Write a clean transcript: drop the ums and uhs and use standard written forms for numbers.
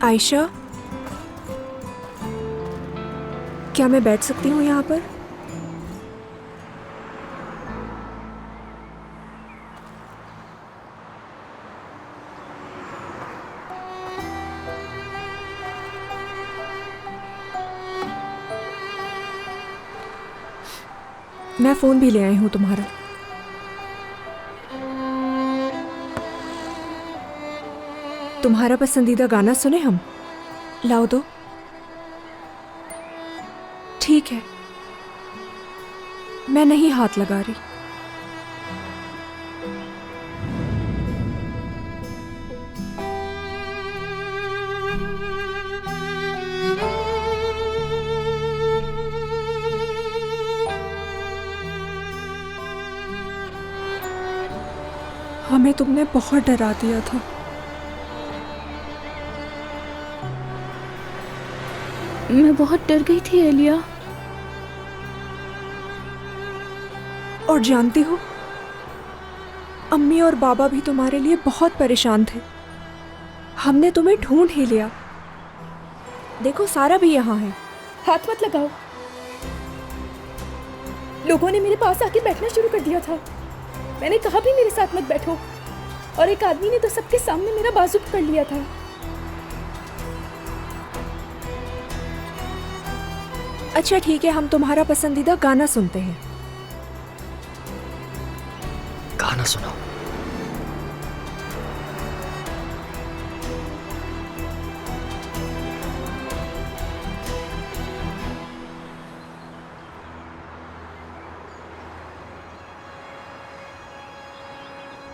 आयशा, क्या मैं बैठ सकती हूँ यहाँ पर? मैं फोन भी ले आई हूँ तुम्हारा। तुम्हारा पसंदीदा गाना सुने हम? लाओ दो। ठीक है, मैं नहीं हाथ लगा रही। हमें तुमने बहुत डरा दिया था। मैं बहुत डर गई थी एलिया। और जानती हो, अम्मी और बाबा भी तुम्हारे लिए बहुत परेशान थे। हमने तुम्हें ढूंढ ही लिया। देखो, सारा भी यहाँ है। हाथ मत लगाओ। लोगों ने मेरे पास आके बैठना शुरू कर दिया था। मैंने कहा भी मेरे साथ मत बैठो, और एक आदमी ने तो सबके सामने मेरा बाजू पकड़ लिया था। अच्छा ठीक है, हम तुम्हारा पसंदीदा गाना सुनते हैं। गाना सुनाओ।